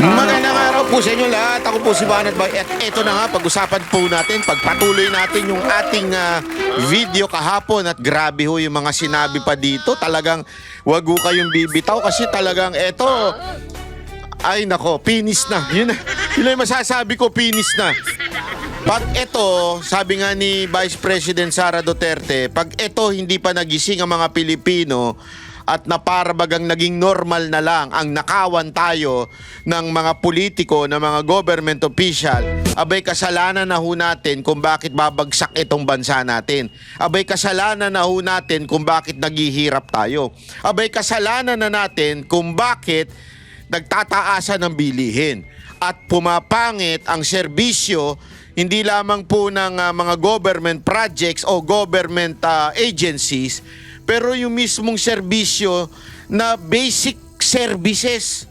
Magandang araw po sa inyo lahat. Ako po si Banat Boy. At ito na nga, pag-usapan po natin, pagpatuloy natin yung ating video kahapon. At grabe ho yung mga sinabi pa dito. Talagang wag ho kayong bibitaw kasi talagang ito, ay nako, finish na. Yun yung masasabi ko, finish na. Pag ito, sabi nga ni Vice President Sara Duterte, pag ito hindi pa nagising ang mga Pilipino at na para bagang naging normal na lang ang nakawan tayo ng mga politiko, ng mga government official, abay kasalanan na ho natin kung bakit babagsak itong bansa natin. Abay kasalanan na ho natin kung bakit naghihirap tayo. Abay kasalanan na natin kung bakit nagtataasan ng bilihin at pumapangit ang serbisyo hindi lamang po ng mga government projects o government agencies, pero yung mismong serbisyo na basic services.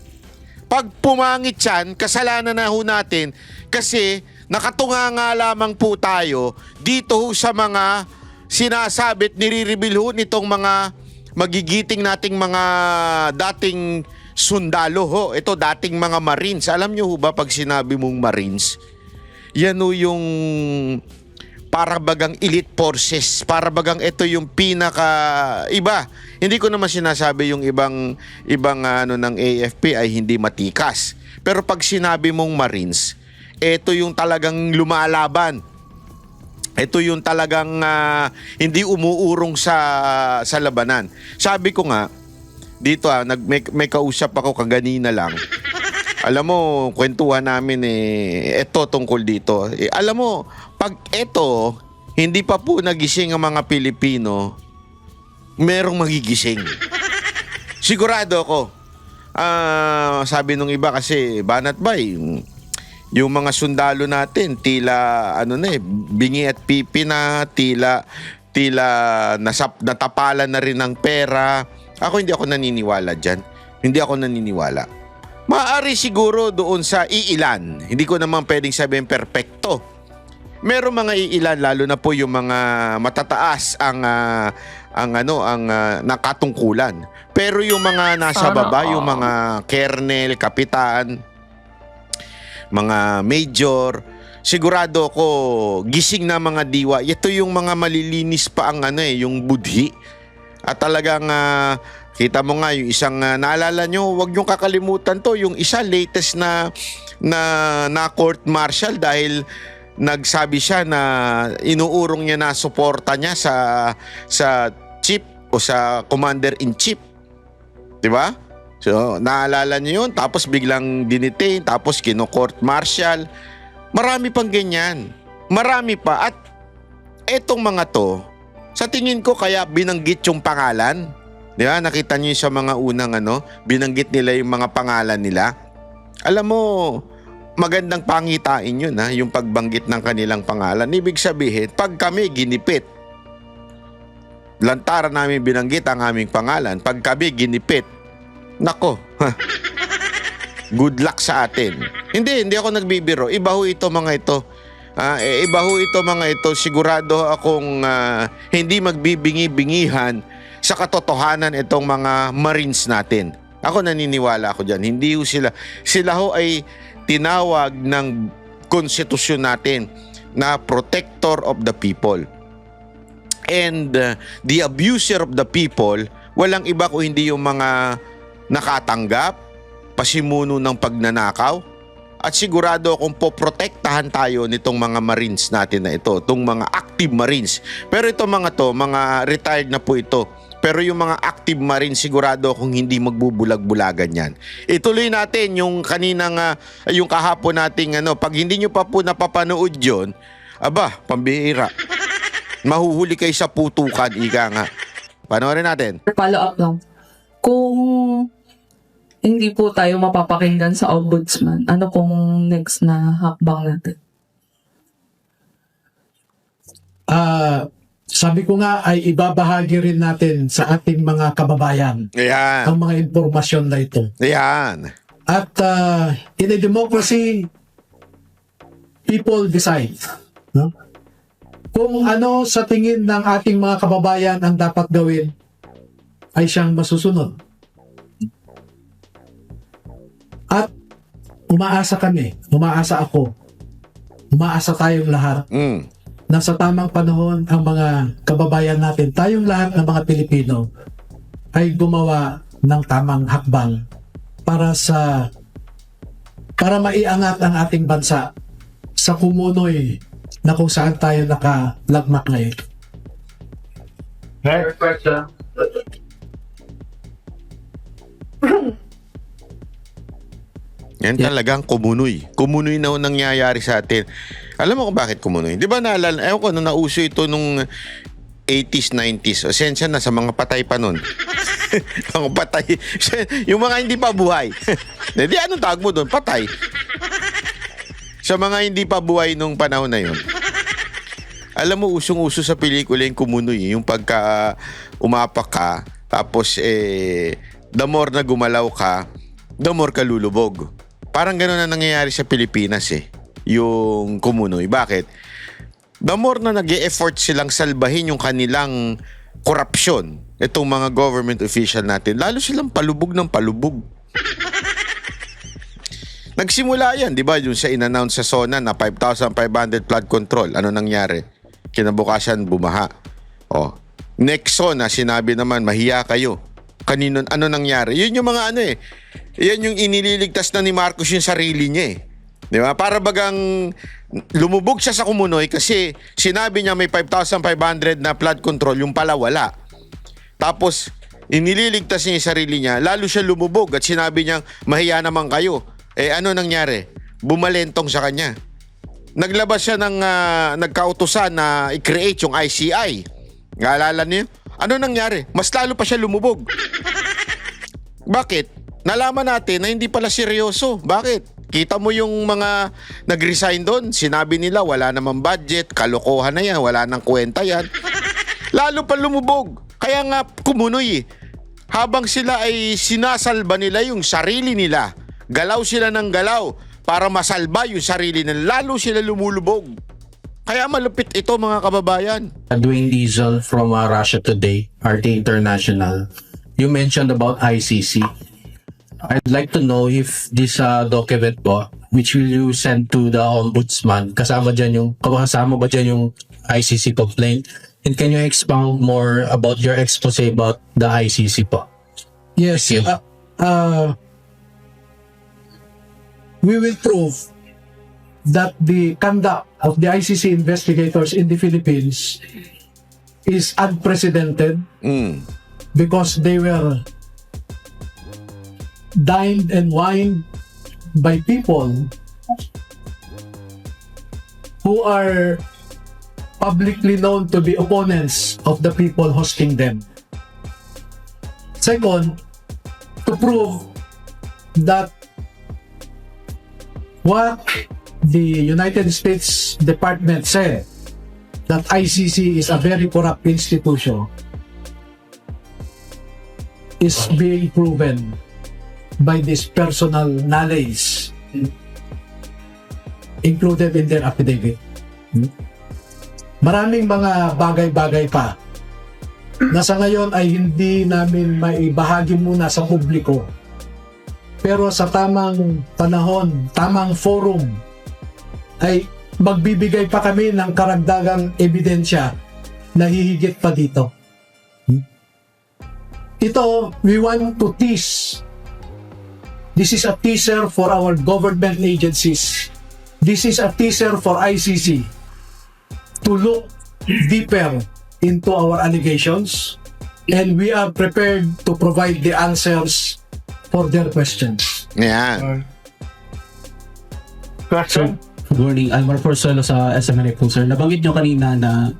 Pag pumangit yan, kasalanan na ho natin kasi nakatunga nga lamang po tayo dito ho sa mga sinasabit, nire-reveal ho nitong mga magigiting nating mga dating sundalo ho. Ito dating mga Marines. Alam nyo ho ba pag sinabi mong Marines, yan o yung para bagang elite forces, para bagang ito yung pinaka iba. Hindi ko naman sinasabi yung ibang ano ng AFP ay hindi matikas. Pero pag sinabi mong Marines, ito yung talagang lumalaban. Ito yung talagang hindi umuurong sa labanan. Sabi ko nga dito may kausap ako kaganina lang. Alam mo, kwentuhan namin ito tungkol dito. Alam mo, pag ito, hindi pa po nagising ang mga Pilipino, merong magigising. Sigurado ako. Sabi nung iba kasi, Banat Bay, yung mga sundalo natin, tila, bingi at pipi na, tila natapalan na rin ng pera. Hindi ako naniniwala dyan. Hindi ako naniniwala. Maaari siguro doon sa iilan. Hindi ko naman pwedeng sabihin perpekto. Merong mga iilan lalo na po yung mga matataas ang nakatungkulan. Pero yung mga nasa baba, yung mga kernel, kapitan, mga major, sigurado ko gising na mga diwa. Ito yung mga malilinis pa ang yung budhi. At talagang kita mo nga yung isang naalala nyo, huwag nyo kakalimutan to, yung isa latest na court martial dahil nagsabi siya na inuurong niya na suporta niya sa chief o sa commander-in-chief. 'Di ba? So, naalala niyo yun, tapos biglang dinitain, tapos kino-court martial. Marami pang ganyan. Marami pa. At etong mga to, sa tingin ko kaya binanggit yung pangalan. Di ba? Nakita niyo sa mga unang binanggit nila yung mga pangalan nila. Alam mo, magandang pangitain yun yung pagbanggit ng kanilang pangalan. Ibig sabihin, pag kami ginipit, lantaran namin binanggit ang aming pangalan, pag kami ginipit, nako, good luck sa atin. Hindi ako nagbibiro. Iba ho ito mga ito. Iba ho ito mga ito. Sigurado akong hindi magbibingi-bingihan sa katotohanan itong mga Marines natin. Ako naniniwala ako dyan. Hindi ho sila ho ay tinawag ng konstitusyon natin na protector of the people. And the abuser of the people, walang iba kung hindi yung mga nakatanggap, pasimuno ng pagnanakaw, at sigurado akong poprotektahan tayo nitong mga Marines natin na ito, itong mga active Marines. Pero itong mga retired na po ito. Pero yung mga active Marines, sigurado akong hindi magbubulag-bulagan yan. Ituloy natin yung kaninang, yung kahapon nating pag hindi nyo pa po napapanood yun, pambihira. Mahuhuli kayo sa putukan, ika nga. Panoorin natin. Follow up lang. Kung hindi po tayo mapapakinggan sa ombudsman, ano pong next na hakbang natin? Sabi ko nga ay ibabahagi rin natin sa ating mga kababayan Ayan. ang mga impormasyon na ito. Ayan. At in a democracy, people decide. No? Kung ano sa tingin ng ating mga kababayan ang dapat gawin, ay siyang masusunod. At umaasa kami, umaasa ako, umaasa tayong lahat Mm. na sa tamang panahon ang mga kababayan natin, tayong lahat ng mga Pilipino ay gumawa ng tamang hakbang para maiangat ang ating bansa sa kumunoy na kung saan tayo nakalagmak ngayon. Next question. Yan talagang kumunoy. Kumunoy na nangyayari sa atin. Alam mo kung bakit kumunoy? Di ba naalala, ewan ko, nung nauso ito nung 80s, 90s. Asensya na sa mga patay pa nun. Mga patay. Yung mga hindi pa buhay. Di anong tawag mo doon? Patay. Sa mga hindi pa buhay nung panahon na yun. Alam mo, usong-uso sa pelikula yung kumunoy. Yung pagka umapak ka, tapos the more na gumalaw ka, the more ka lulubog. Parang gano'n na nangyayari sa Pilipinas yung kumunoy. Bakit? The more na nag-e-effort silang salbahin yung kanilang korupsyon, itong mga government official natin, lalo silang palubog ng palubog. Nagsimula yan, di ba? Yung sa in-announce sa SONA na 5,500 flood control. Ano nangyari? Kinabukasan, bumaha. Next SONA, sinabi naman, mahiya kayo. Ano nangyari? Yun yung mga yan yung inililigtas na ni Marcos yung sarili niya Di ba? Para bagang lumubog siya sa kumunoy kasi sinabi niya may 5,500 na flood control, yung pala wala. Tapos, inililigtas niya yung sarili niya, lalo siya lumubog at sinabi niya, mahiya naman kayo. Ano nangyari? Bumalentong sa kanya. Naglabas siya ng nagkautusan na i-create yung ICI. Naalala niyo? Ano nangyari? Mas lalo pa siya lumubog. Bakit? Nalaman natin na hindi pala seryoso. Bakit? Kita mo yung mga nag-resign doon. Sinabi nila wala namang budget, kalokohan na yan, wala nang kwenta yan. Lalo pa lumubog. Kaya nga kumunoy Habang sila ay sinasalba nila yung sarili nila, galaw sila ng galaw para masalba yung sarili nila, lalo sila lumulubog. Kaya malupit ito mga kababayan. Dwayne Diesel from Russia Today, RT International. You mentioned about ICC. I'd like to know if this document po, which will you send to the Ombudsman, kasama ba dyan yung ICC complaint? And can you expound more about your expose about the ICC po? Yes. Thank you. We will prove that the conduct of the ICC investigators in the Philippines is unprecedented because they were dined and wined by people who are publicly known to be opponents of the people hosting them. Second, to prove that what the United States Department said, that ICC is a very corrupt institution, is being proven by this personal knowledge included in their affidavit. Maraming mga bagay-bagay pa na sa ngayon ay hindi namin maibahagi muna sa publiko. Pero sa tamang panahon, tamang forum, ay magbibigay pa kami ng karagdagang ebidensya na hihigit pa dito. Ito, we want to tease. This is a teaser for our government agencies. This is a teaser for ICC to look deeper into our allegations, and we are prepared to provide the answers for their questions. Yan. Sir, good morning. Almar Porcelo sa SMNA po, sir. Nabanggit nyo kanina na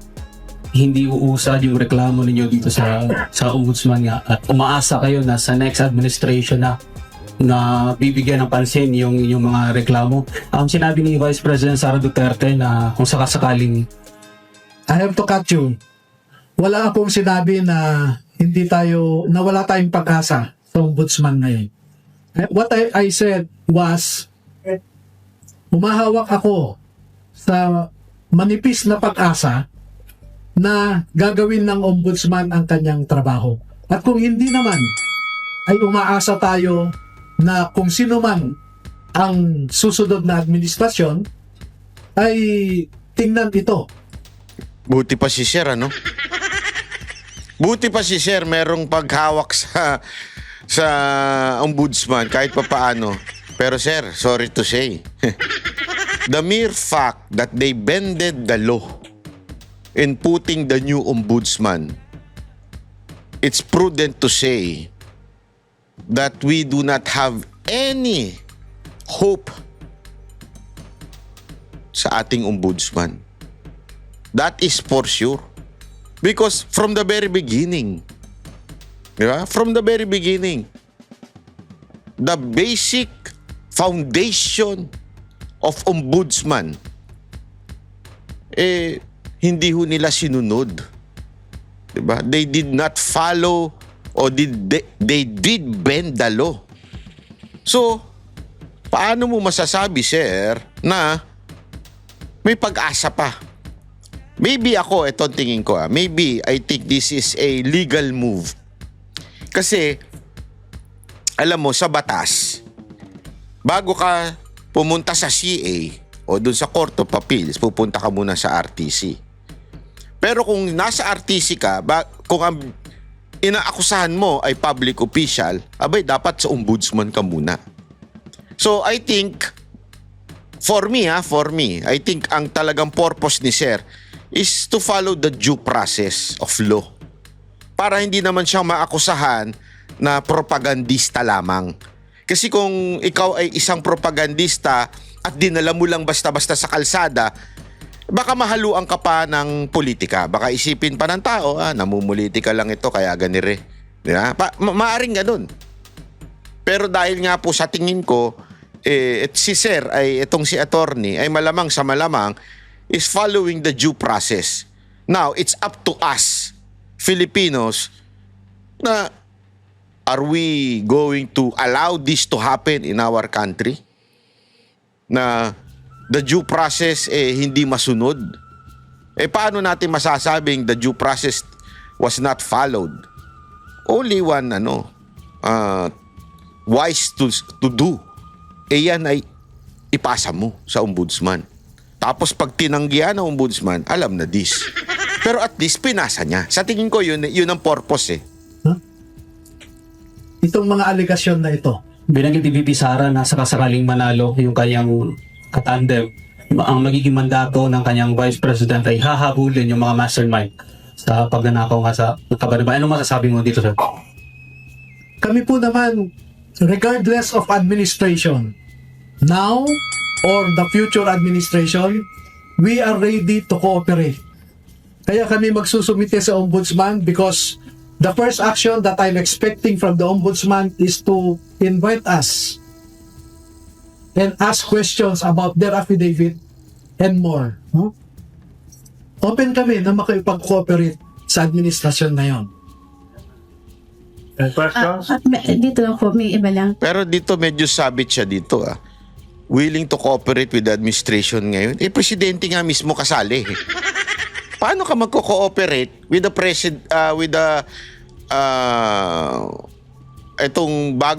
hindi uusad yung reklamo ninyo dito sa Ombudsman nga at umaasa kayo na sa next administration na bibigyan ng pansin yung mga reklamo. Sinabi ni Vice President Sara Duterte na kung sakasakaling I have to cut you. Wala akong sinabi na wala tayong pag-asa sa Ombudsman ngayon. What I said was, humahawak ako sa manipis na pag-asa na gagawin ng Ombudsman ang kanyang trabaho. At kung hindi naman, ay umaasa tayo na kung sino man ang susunod na administrasyon ay tingnan ito. Buti pa si Sir, ano? Buti pa si Sir, merong paghawak sa ombudsman kahit pa paano. Pero Sir, sorry to say, the mere fact that they bended the law in putting the new ombudsman, it's prudent to say that we do not have any hope sa ating ombudsman. That is for sure. Because from the very beginning, di ba? From the very beginning, the basic foundation of ombudsman, hindi ho nila sinunod. Di ba? They did not follow or they did bend the law. So, paano mo masasabi, Sir, na may pag-asa pa? Maybe ako, ito ang tingin ko, maybe I think this is a legal move. Kasi, alam mo, sa batas, bago ka pumunta sa CA o dun sa Court of Appeals, pupunta ka muna sa RTC. Pero kung nasa RTC ka, kung ang inaakusahan mo ay public official, abay, dapat sa ombudsman ka muna. So, I think, for me, I think ang talagang purpose ni Sir is to follow the due process of law. Para hindi naman siyang maakusahan na propagandista lamang. Kasi kung ikaw ay isang propagandista at dinala mo lang basta-basta sa kalsada, baka mahaluan ka pa ng politika. Baka isipin pa ng tao, namumulitika lang ito kaya ganire. Diba? Maaring ganun. Pero dahil nga po sa tingin ko, si Sir, itong si attorney, ay malamang sa malamang, is following the due process. Now, it's up to us, Filipinos, na are we going to allow this to happen in our country? Na the due process hindi masunod? Paano natin masasabing the due process was not followed? Only one wise to do. Yan ay ipasa mo sa ombudsman. Tapos pag tinanggihan ng ombudsman, alam na this. Pero at least pinasa niya. Sa tingin ko yun ang purpose . Itong mga alegasyon na ito. Binanggit ni VP Sara na sakasakaling manalo yung kanyang katandem, ang magiging mandato ng kanyang Vice President ay hahabulin yung mga mastermind sa pagnanakaw nga sa kabariban. Anong masasabi mo dito, Sir? Kami po naman, regardless of administration, now or the future administration, we are ready to cooperate. Kaya kami magsusumite sa Ombudsman because the first action that I'm expecting from the Ombudsman is to invite us and ask questions about their affidavit and more. Open kami na makipag-cooperate sa administrasyon na yon. Dito lang po, may iba lang. Pero dito medyo sabit siya dito . Willing to cooperate with the administration ngayon. Presidente nga mismo kasali . Paano ka magko-cooperate with the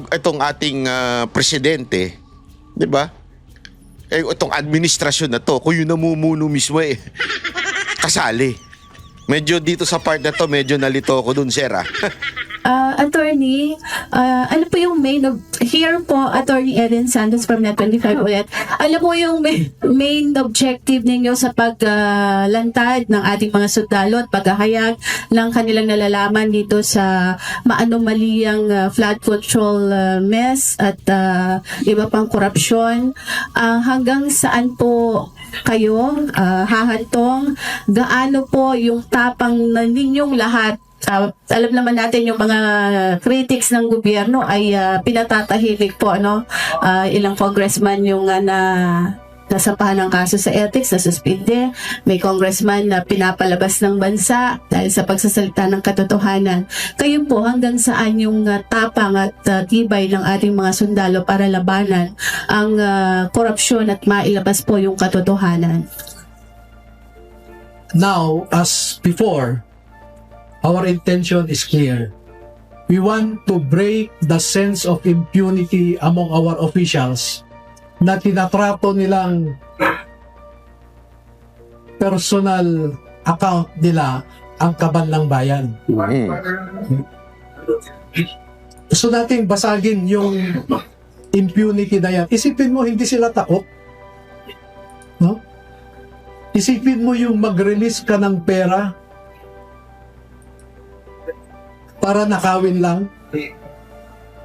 itong ating presidente, 'di ba? Itong administrasyon na to, kung yun namumuno mismo kasali. Medyo dito sa part na to, medyo nalito ako dun, Sir. Attorney, ano po yung here po, Attorney Eden Santos from Net25 ulit. Ano po yung main objective ninyo sa paglantad ng ating mga sundalo at paghahayag ng kanilang nalalaman dito sa maanomaliyang flood control mess at iba pang korupsyon? Hanggang saan po kayo hahantong? Gaano po yung tapang na ninyong lahat? Alam naman natin yung mga critics ng gobyerno ay pinatatahimik po, ilang congressman yung nasampahan ng kaso sa ethics, nasuspinde. May congressman na pinapalabas ng bansa dahil sa pagsasalita ng katotohanan. Kayo po, hanggang saan yung tapang at tibay ng ating mga sundalo para labanan ang korupsyon at mailabas po yung katotohanan? Now, as before, our intention is clear. We want to break the sense of impunity among our officials na tinatrato nilang personal account nila ang kaban ng bayan. Gusto nating basagin yung impunity na yan. Isipin mo, hindi sila takot. No? Isipin mo yung mag-release ka ng pera para nakawin lang.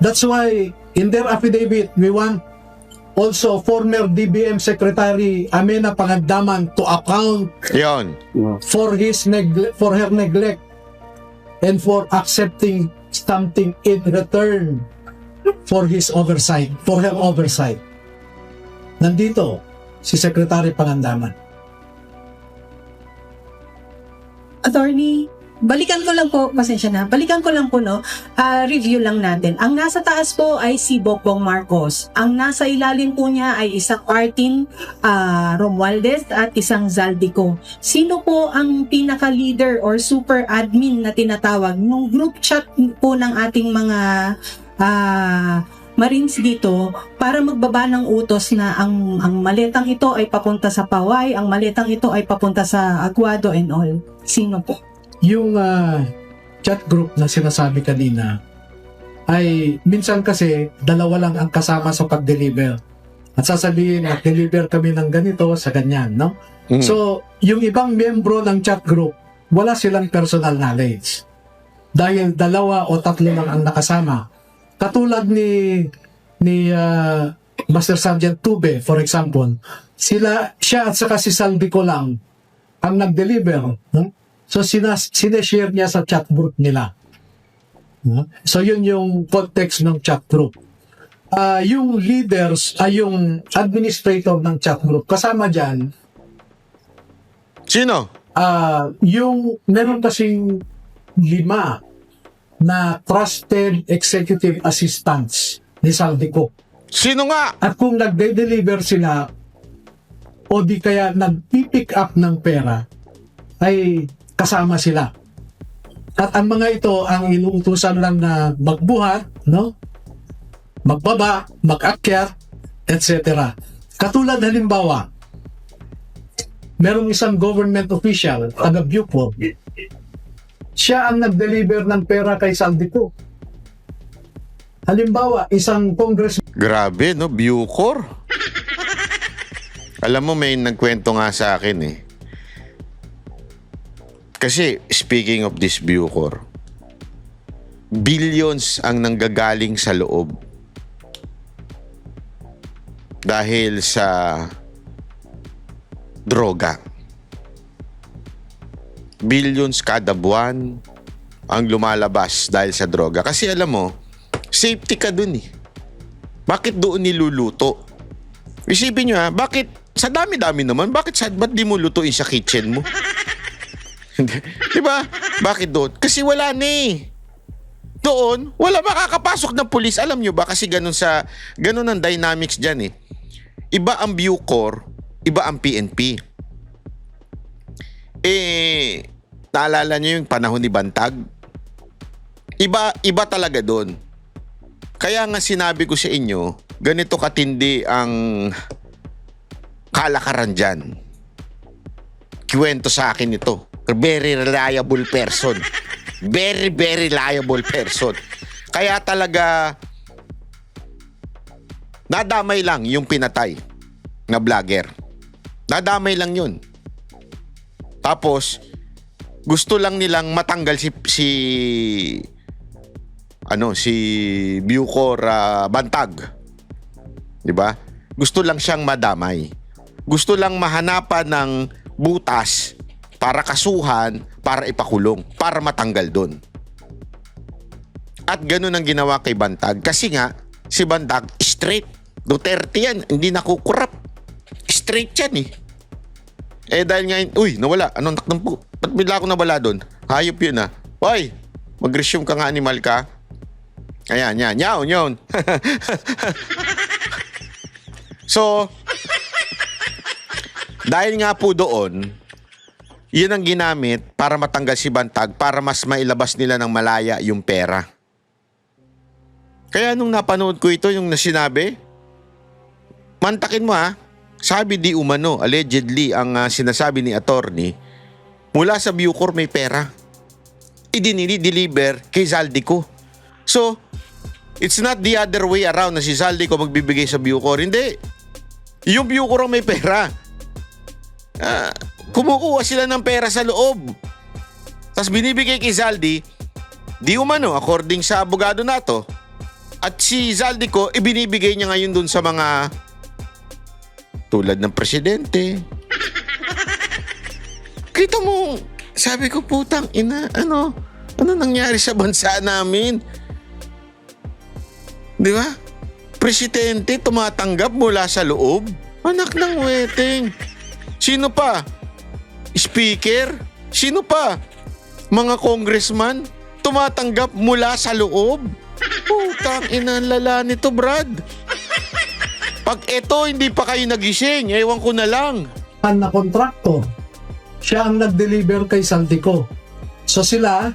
That's why, in their affidavit, we want also former DBM Secretary Amena Pangandaman to account Yon. for her neglect and for accepting something in return for his oversight, for her oversight. Nandito si Secretary Pangandaman. Attorney, balikan ko lang po, pasensya na, balikan ko lang po, no, review lang natin. Ang nasa taas po ay si Bongbong Marcos. Ang nasa ilalim po niya ay isang Martin Romualdez at isang Zaldico. Sino po ang pinaka-leader or super admin na tinatawag nung group chat po ng ating mga Marines dito para magbaba ng utos na ang maletang ito ay papunta sa Paway, ang maletang ito ay papunta sa Aguado and all? Sino po? Yung chat group na sinasabi kanina ay minsan kasi dalawa lang ang kasama sa pag-deliver. At sasabihin na deliver kami ng ganito sa ganyan, no? So, yung ibang membro ng chat group, wala silang personal knowledge. Dahil dalawa o tatlo lang ang nakasama. Katulad ni Master Sergeant Tube, for example, siya at saka si Saldico lang ang nag-deliver, no? So, sineshare niya sa chat group nila. So, yun yung context ng chat group. Yung leaders, yung administrator ng chat group, kasama dyan, Sino? yung meron kasing 5 na trusted executive assistants ni Saldico. Sino nga? At kung nagde-deliver sila o di kaya nag-pick up ng pera, ay kasama sila. At ang mga ito ang inuutusan lang na magbuhat, no? Magbaba, mag-akyat, etc. Katulad halimbawa, merong isang government official, taga Bucor, siya ang nag-deliver ng pera kay Saldico. Halimbawa, isang congressman. Grabe, no? Bucor. Alam mo, may nagkwento nga sa akin eh. Kasi, speaking of this Bucor, billions ang nanggagaling sa loob dahil sa droga. Billions kada buwan ang lumalabas dahil sa droga. Kasi alam mo, safety ka dun eh. Bakit doon niluluto? Isipin nyo bakit sa dami-dami naman, ba't di mo lutuin sa kitchen mo? Diba? Bakit doon? Kasi wala na eh. Doon, wala makakapasok ng pulis. Alam nyo ba? Kasi ganun ang dynamics dyan eh. Iba ang Bucor, iba ang PNP. Naalala nyo yung panahon ni Bantag? Iba talaga doon. Kaya nga sinabi ko sa inyo, ganito katindi ang kalakaran dyan. Kiwento sa akin ito. Very reliable person. Very, very reliable person. Kaya talaga, nadamay lang yung pinatay na vlogger. Nadamay lang yun. Tapos, gusto lang nilang matanggal si Bucor Bantag. 'Di ba? Gusto lang siyang madamay. Gusto lang mahanapan ng butas para kasuhan, para ipakulong, para matanggal doon. At ganun ang ginawa kay Bantag. Kasi nga, si Bantag, straight. Duterte yan, hindi nakukurap. Straight yan eh. Dahil nga, nawala. Anong takdang po? Ba't bigla ako nawala doon? Hayop yun ah. Hoy, mag-resume ka nga, animal ka. Ayan, yan. Yawn. So, dahil nga po doon, yun ang ginamit para matanggal si Bantag, para mas mailabas nila ng malaya yung pera. Kaya nung napanood ko ito, yung nasinabi, mantakin mo ha, sabi di umano, allegedly, ang sinasabi ni attorney, mula sa Bucor may pera. Idinili-deliver kay Zaldico. So, it's not the other way around na si Zaldico magbibigay sa Bucor. Hindi. Yung Bucor ang may pera. Kumukuha sila ng pera sa loob. Tapos binibigay kay Zaldi, di umano, according sa abogado nato. At si Zaldico, ibinibigay niya ngayon dun sa mga tulad ng presidente. Kita mo, sabi ko, putang ina, ano nangyari sa bansa namin? Di ba? Presidente tumatanggap mula sa loob? Anak ng weteng. Sino pa? Speaker? Sino pa? Mga congressman? Tumatanggap mula sa loob? Putang ina, lala nito, Brad. Pag eto hindi pa kayo nagising, ewan ko na lang. Na kontrakto, siya ang nag-deliver kay Zaldico. So sila,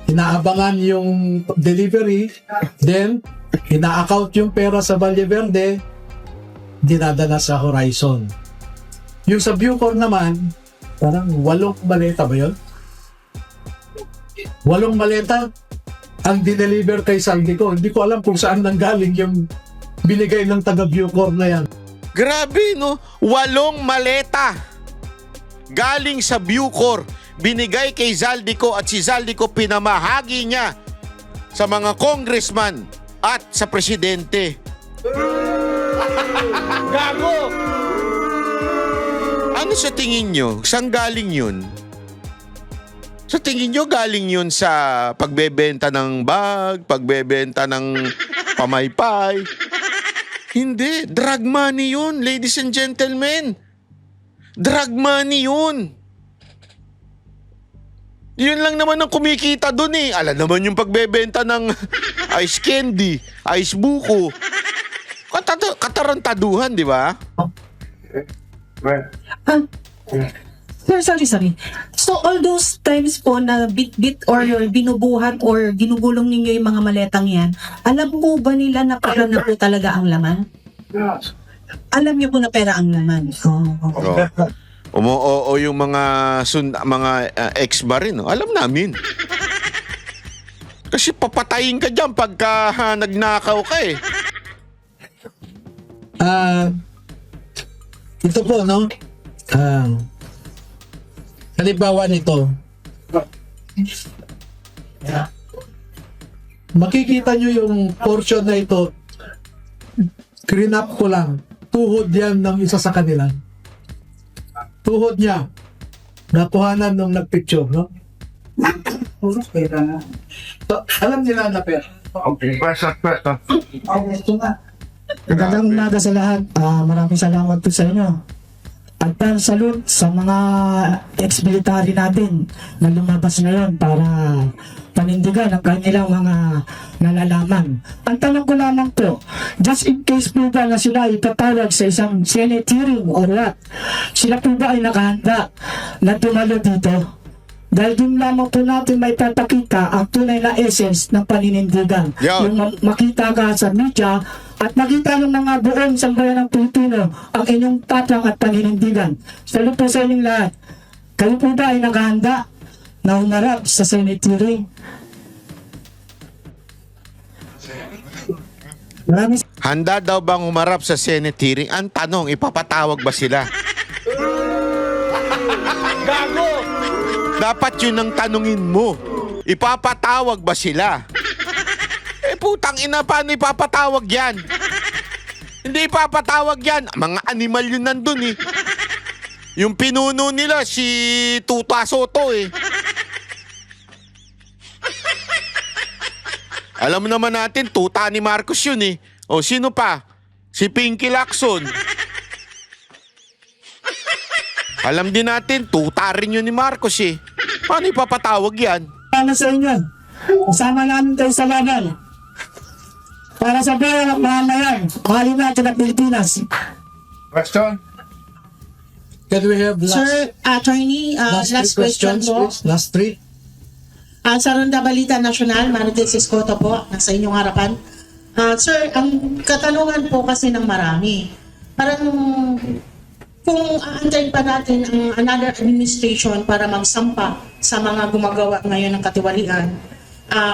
inaabangan yung delivery, then ina-account yung pera sa Valle Verde, dinadala sa Horizon. Yung sa Bucor naman, parang 8 maleta ba yun? 8 maleta ang dineliver kay Zaldico. Hindi ko alam kung saan nanggaling yung binigay ng taga Bucor na yan. Grabe, no? 8 maleta galing sa Bucor, binigay kay Zaldico at si Zaldico pinamahagi niya sa mga congressman at sa presidente. Gago! Ano sa tingin nyo? Saan galing yun? Sa tingin nyo galing yun sa pagbebenta ng bag, pagbebenta ng pamaypay? Hindi. Drug money yun, ladies and gentlemen. Drug money yun. Yun lang naman ang kumikita dun eh. Alam naman yung pagbebenta ng ice candy, ice buko. Katarantaduhan, di ba? Sorry. So, all those times po na bit-bit or binubuhat or ginugulong ninyo yung mga maletang yan, alam po ba nila na pera na po talaga ang laman? Alam niyo po na pera ang laman. O yung mga ex ba rin, no? Alam namin. Kasi papatayin ka dyan pagka nagnakaw ka eh. Ito po, no? Halimbawa nito, makikita nyo yung portion na ito, green up ko lang, tuhod yan ng isa sa kanila. Tuhod niya, nakuhanan nung nagpicture, no? So, alam nila na pera. Magandang umaga sa lahat. Maraming salamat po sa inyo. At salute sa mga ex-military natin na lumabas ngayon para panindigan ang kanilang mga nalalaman. Ang tanong ko lamang po, just in case po ba na sila ipatawag sa isang Senate hearing or what, sila po ba ay nakahanda na tumalo dito? Dahil din lamang po natin may papakita ang tunay na essence ng paninindigan. Yo. Yung makita ka sa media at makita ng mga buong sambayan ng Pilipino ang inyong tapang at paninindigan. Salut po sa inyong lahat. Kayo po ba ay nakahanda na humarap sa Senate hearing? Maraming Handa daw bang umarap sa Senate hearing? Ang tanong, ipapatawag ba sila? Gago! Dapat yun ang tanungin mo. Ipapatawag ba sila? Putang ina, paano ipapatawag yan? Hindi ipapatawag yan. Mga animal yun nandun eh. Yung pinuno nila, si Tuta Soto eh. Alam naman natin, tuta ni Marcos yun eh. O sino pa? Si Pinky Lacson. Alam din natin, tuta rin yun ni Marcos eh. Paano ipapatawag yan? Para sa inyo, kasama namin kayo sa laban. Para sa pera ng mamamayan, mahali natin ang Pilipinas. Can we have Sir, attorney, last question po. please? Last three. Sa Ronda Balita Nacional, Marites Escoto po, nasa inyong harapan. Sir, ang katanungan po kasi ng marami, parang kung aantayin pa natin ang another administration para magsampa sa mga gumagawa ngayon ng katiwalian,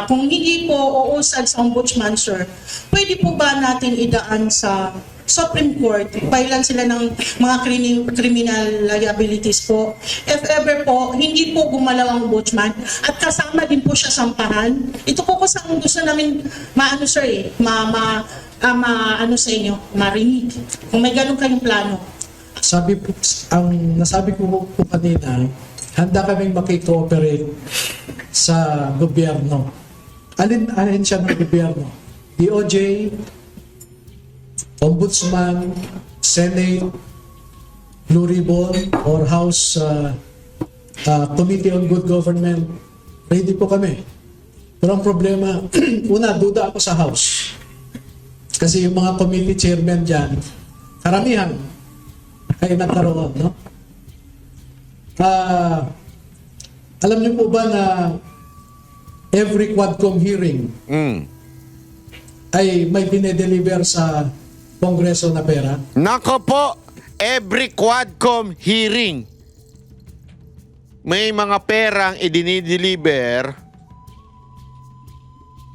kung hindi po uusad sa ombudsman, sir, pwede po ba natin idaan sa Supreme Court, filean sila ng mga criminal liabilities po. If ever po, hindi po gumalaw ang ombudsman at kasama din po siya sampahan. Ito po kasi ang gusto namin maano sir ano sa inyo, marinig. Kung may ganun kayong plano. Nasabi ko po kanina, handa kaming makikooperate sa gobyerno. Alin siya ng gobyerno? DOJ, Ombudsman, Senate, Blue Ribbon, or House Committee on Good Government. Ready po kami. Pero ang problema, una, duda ako sa House. Kasi yung mga committee chairman dyan, karamihan, kayo nagkaroon, no? Alam niyo po ba na every Quadcom hearing ay may dinedeliver sa Kongreso na pera? Nako po, every Quadcom hearing, may mga perang idinideliver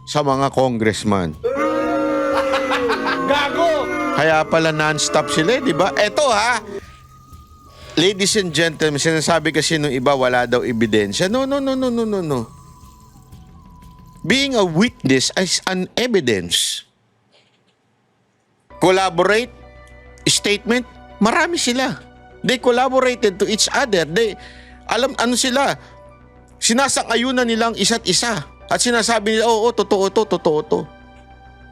sa mga congressman. Gago! Kaya pala non-stop sila, di ba? Eto ha, ladies and gentlemen, sinasabi kasi nung iba wala daw ebidensya. No. Being a witness is an evidence. Collaborate, statement, marami sila. They collaborated to each other. Alam ano sila, sinasang-ayunan nilang isa't isa. At sinasabi nila, oo, totoo to.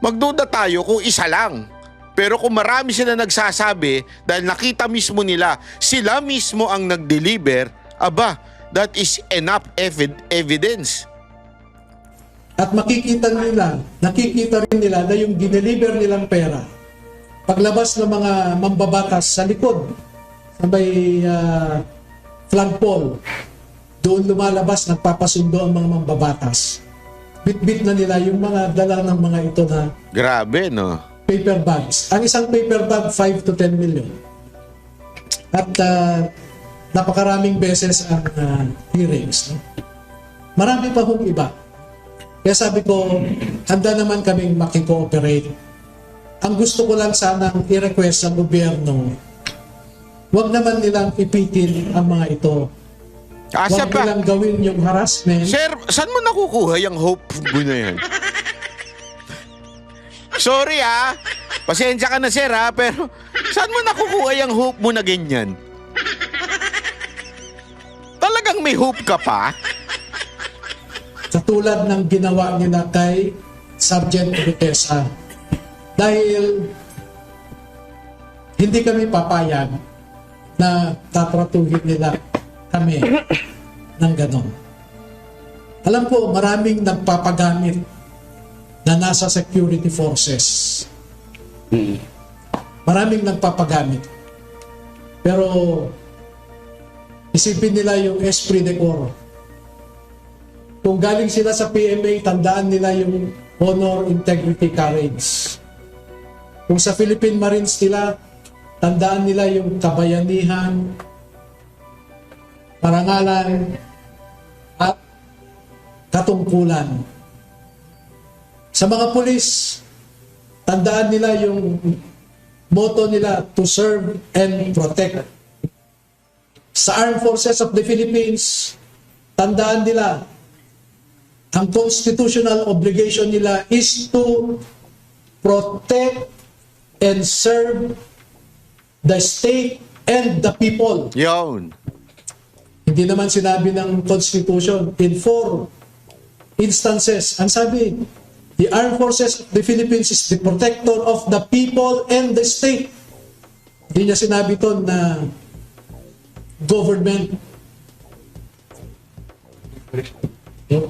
Magduda tayo kung isa lang. Pero kung marami sila nagsasabi, dahil nakita mismo nila, sila mismo ang nag-deliver, aba, that is enough evidence. At nakikita rin nila na yung dineliver nilang pera, paglabas ng mga mambabatas sa likod, sa may flagpole, doon lumalabas, nagpapasundo ang mga mambabatas. Bit-bit na nila yung mga dala ng mga ito na Grabe, no? paper bags. Ang isang paper bag, 5 to 10 million. At napakaraming beses ang hearings. No? Marami pa hong iba. Kaya sabi ko, handa naman kaming makikooperate. Ang gusto ko lang sanang i-request sa gobyerno, huwag naman nilang ipitin ang mga ito. Huwag nilang gawin yung harassment. Sir, saan mo nakukuha yung hope mo na yan? Sorry pasensya ka na sir pero saan mo nakukuha yung hope mo na ganyan? Talagang may hope ka pa? Katulad ng ginawa nila kay Sergeant Rutesa. Dahil hindi kami papayag na tatratuhin nila kami ng ganon. Alam ko, maraming nagpapagamit na nasa security forces. Maraming nagpapagamit. Pero isipin nila yung esprit de corps. Kung galing sila sa PMA, tandaan nila yung honor, integrity, courage. Kung sa Philippine Marines nila, tandaan nila yung kabayanihan, parangalan, at katungkulan. Sa mga pulis, tandaan nila yung motto nila, to serve and protect. Sa Armed Forces of the Philippines, tandaan nila, ang constitutional obligation nila is to protect and serve the state and the people. Yun. Hindi naman sinabi ng Constitution in 4 instances. Ang sabi, the Armed Forces of the Philippines is the protector of the people and the state. Hindi niya sinabi to na government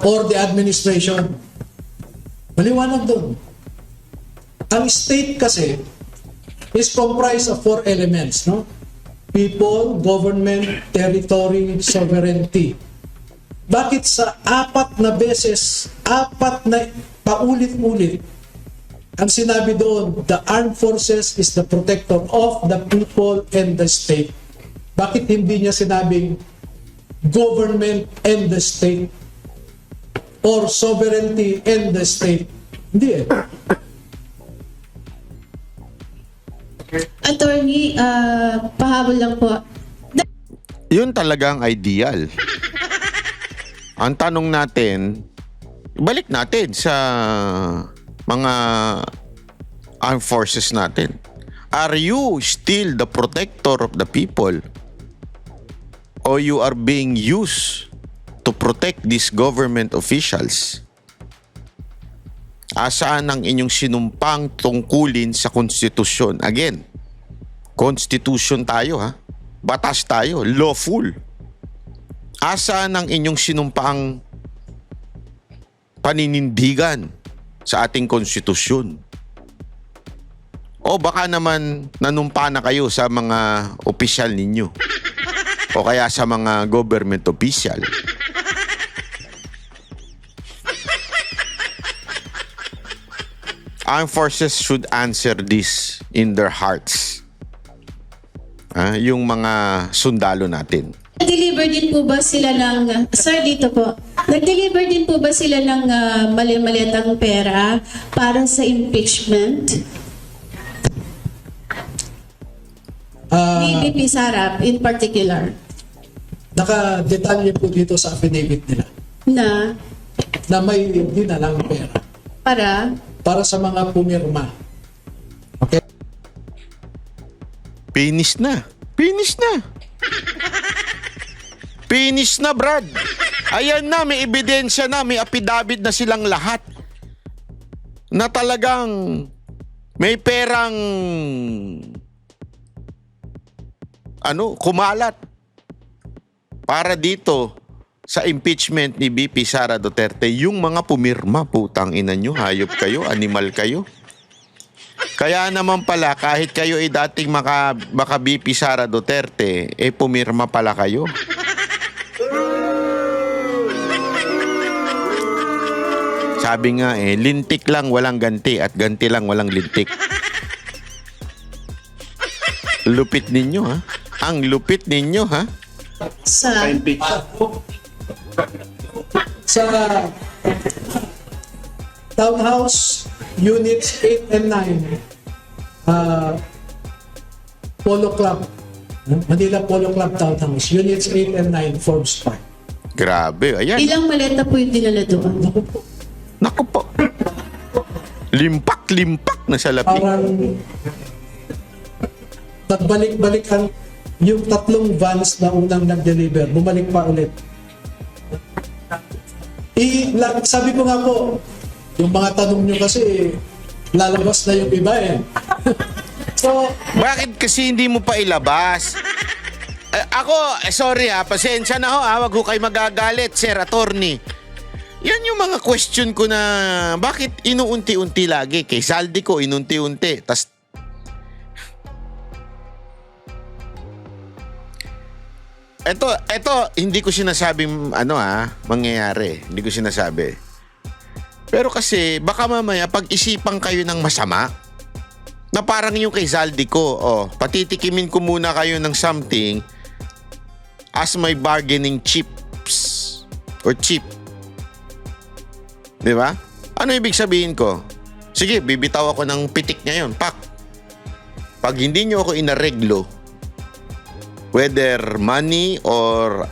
or the administration. Maliwanag doon. Ang state kasi is comprised of 4 elements, no? People, government, territory, sovereignty. Bakit sa 4 na beses, 4 na paulit-ulit, ang sinabi doon, the armed forces is the protector of the people and the state. Bakit hindi niya sinabing government and the state or sovereignty and the state? Hindi eh. Attorney, pahabol lang po. Yun talagang ideal. Ang tanong natin, balik natin sa mga armed forces natin. Are you still the protector of the people? Or you are being used to protect these government officials? Asaan ang inyong sinumpang tungkulin sa konstitusyon? Again, konstitusyon tayo ha. Batas tayo, lawful. Asaan ang inyong sinumpaang paninindigan sa ating konstitusyon? O baka naman nanumpa na kayo sa mga opisyal ninyo o kaya sa mga government official. Armed forces should answer this in their hearts. Yung mga sundalo natin. Nag-deliver din po ba sila ng, sir dito po, nag-deliver din po ba sila ng mali-maliatang pera para sa impeachment? Ni VP Sara in particular. Naka-detalye po dito sa affidavit nila Na may dinalang pera para sa mga pumirma. Okay? Finish na. Finish na. Finish na, Brad. Ayan na, may ebidensya na, may affidavit na silang lahat. Na talagang may perang kumalat para dito sa impeachment ni VP Sara Duterte. Yung mga pumirma, putang ina nyo, hayop kayo, animal kayo. Kaya naman pala, kahit kayo ay dating maka VP Sara Duterte, pumirma pala kayo. Sabi nga lintik lang walang ganti at ganti lang walang lintik. Lupit ninyo ha? Ang lupit ninyo ha? Sa Townhouse Units 8 and 9, Polo Club, Manila Polo Club Townhouse, Units 8 and 9, Forbes Park. Grabe, ayan. Ilang maleta po yung dinala doon? Naku po. Limpak na sa labi. Parang nagbalik-balikan yung tatlong vans na unang nag-deliver, bumalik pa ulit. Sabi ko nga po, yung mga tanong nyo kasi lalabas na yung iba eh. So, bakit kasi hindi mo pa ilabas? Sorry pasensya na ho wag ho kayo magagalit, Sir Attorney. Yan yung mga question ko na bakit inuunti-unti lagi. Kay Saldi ko, inunti-unti. Ito, hindi ko sinasabing mangyayari. Hindi ko sinasabi. Pero kasi, baka mamaya pag-isipan kayo ng masama, na parang yung kay Zaldi ko, patitikimin ko muna kayo ng something as my bargaining chips or chip. Di ba? Ano ibig sabihin ko? Sige, bibitaw ako ng pitik ngayon. Pag hindi nyo ako inareglo, whether money or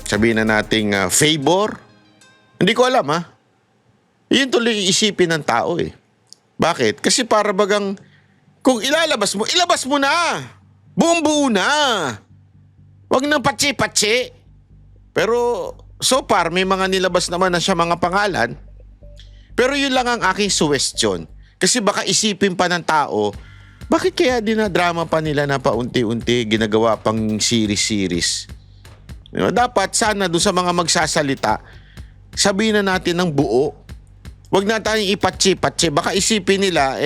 sabihin na nating favor, hindi ko alam Yun tuloy iisipin ng tao Bakit? Kasi para bagang kung ilabas mo na. Buong buo na. Wag nang patsi-patsi. Pero so far, may mga nilabas naman na siya mga pangalan. Pero yun lang ang aking suggestion. Kasi baka isipin pa ng tao, bakit kaya dinadrama pa nila na paunti-unti ginagawa pang series-series? Dapat sana doon sa mga magsasalita, sabihin na natin ng buo. Wag na tayong ipatsi-patsi. Baka isipin nila,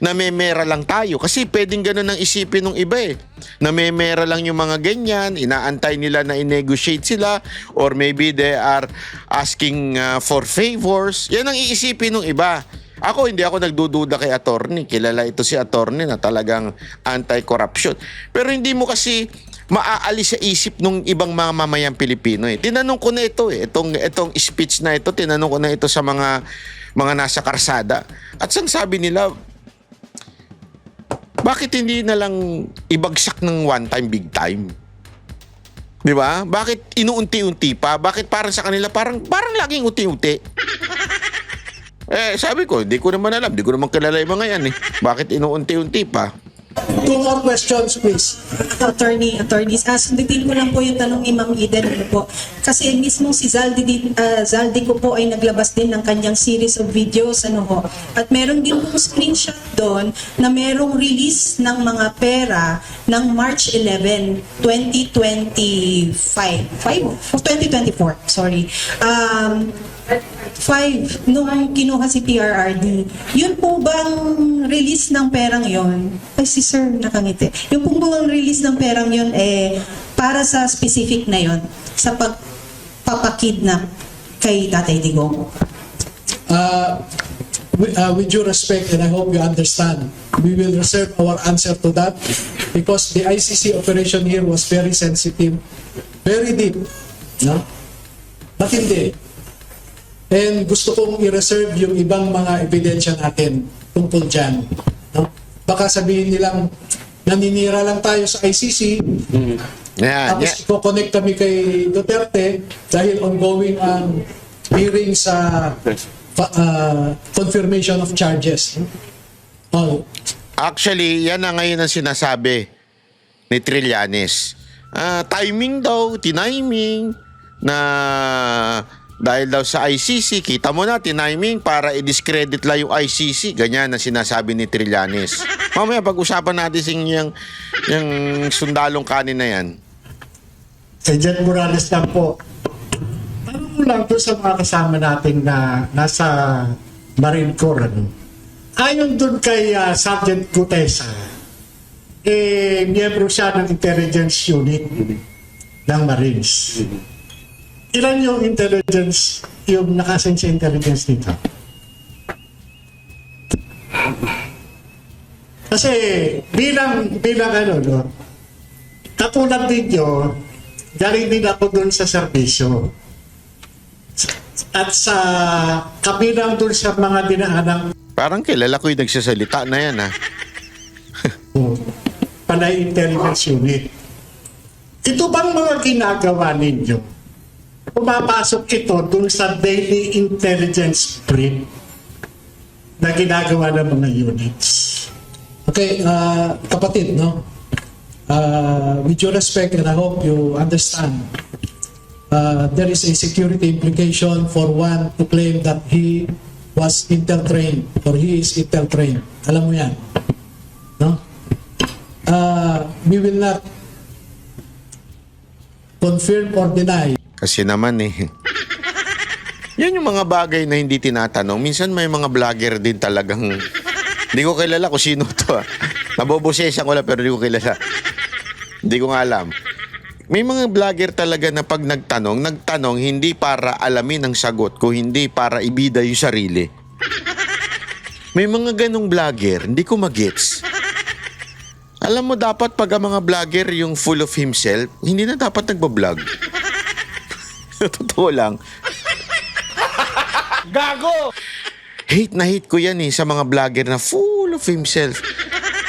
namemera lang tayo. Kasi pwedeng ganun ang isipin ng iba eh. Namemera lang yung mga ganyan, inaantay nila na i-negotiate sila, or maybe they are asking for favors. Yan ang iisipin ng iba. Ako, hindi ako nagdududa kay attorney. Kilala ito si attorney na talagang anti-corruption. Pero hindi mo kasi maaalis sa isip ng ibang mga mamayang Pilipino eh. Tinanong ko na ito eh. Itong speech na ito, tinanong ko na ito sa mga nasa karsada. At sang sabi nila, bakit hindi na lang ibagsak ng one time, big time? Di ba? Bakit inuunti-unti pa? Bakit parang sa kanila, parang laging unti-unti? Sabi ko, di ko naman alam. Di ko naman kilala yung mga yan eh. Bakit inuunti-unti pa? 2 more questions, please. Attorneys, sundutin ko lang po yung tanong ni Ma'am Eden po. Kasi mismo si Zaldi ko po ay naglabas din ng kanyang series of videos, At meron din po screenshot doon na merong release ng mga pera ng March 11, 2024, sorry. 5 nung kinuha si PRRD. Yun po bang release ng perang yon? Ay, si sir nakangiti. Yung po bang release ng perang yon para sa specific na yon, sa pagpapakidnap kay Tatay Digong? With due respect, and I hope you understand, we will reserve our answer to that because the ICC operation here was very sensitive, very deep, no? But hindi. And gusto kong i-reserve yung ibang mga ebidensya natin tungkol dyan. No? Baka sabihin nilang naninira lang tayo sa ICC, tapos i-connect kami kay Duterte dahil ongoing ang hearing sa confirmation of charges. Actually, yan na ngayon ang sinasabi ni Trillanes. Timing daw, tiniming na dahil daw sa ICC, kita mo na, tiniming para i-discredit lang yung ICC. Ganyan na sinasabi ni Trillanes. Mamaya pag-usapan natin yung sundalong kanin na yan. Jen Morales lang po. Tanong mo lang doon sa mga kasama natin na nasa Marine Corps. Ayon doon kay Sergeant Gutesa, miyembro siya ng intelligence unit ng Marines. Ilan yung intelligence, yung nakasin sa intelligence dito? Kasi bilang katulad ninyo, galing din ako dun sa serbisyo. At sa kabilang dun sa mga dinaanang Parang kilala ko yung nagsasalita na yan ha. Panay Intelligence Unit. Ito bang mga ginagawa ninyo? Pumapasok ito dun sa daily intelligence brief na ginagawa ng mga units. Okay, kapatid, no? With your respect, and I hope you understand, there is a security implication for one to claim that he was Intel-trained or he is Intel-trained. Alam mo yan, no? We will not confirm or deny. Kasi naman yan yung mga bagay na hindi tinatanong. Minsan may mga vlogger din talagang hindi ko kilala kung sino to. Nabobosesan ko lang pero hindi ko kilala. Hindi ko nga alam. May mga vlogger talaga na pag nagtanong hindi para alamin ang sagot ko, hindi para ibida yung sarili. May mga ganong vlogger, hindi ko magets. Alam mo dapat pag ang mga vlogger yung full of himself, hindi na dapat nagbablog. Totoo lang. Gago! Hate na hate ko yan sa mga vlogger na full of himself.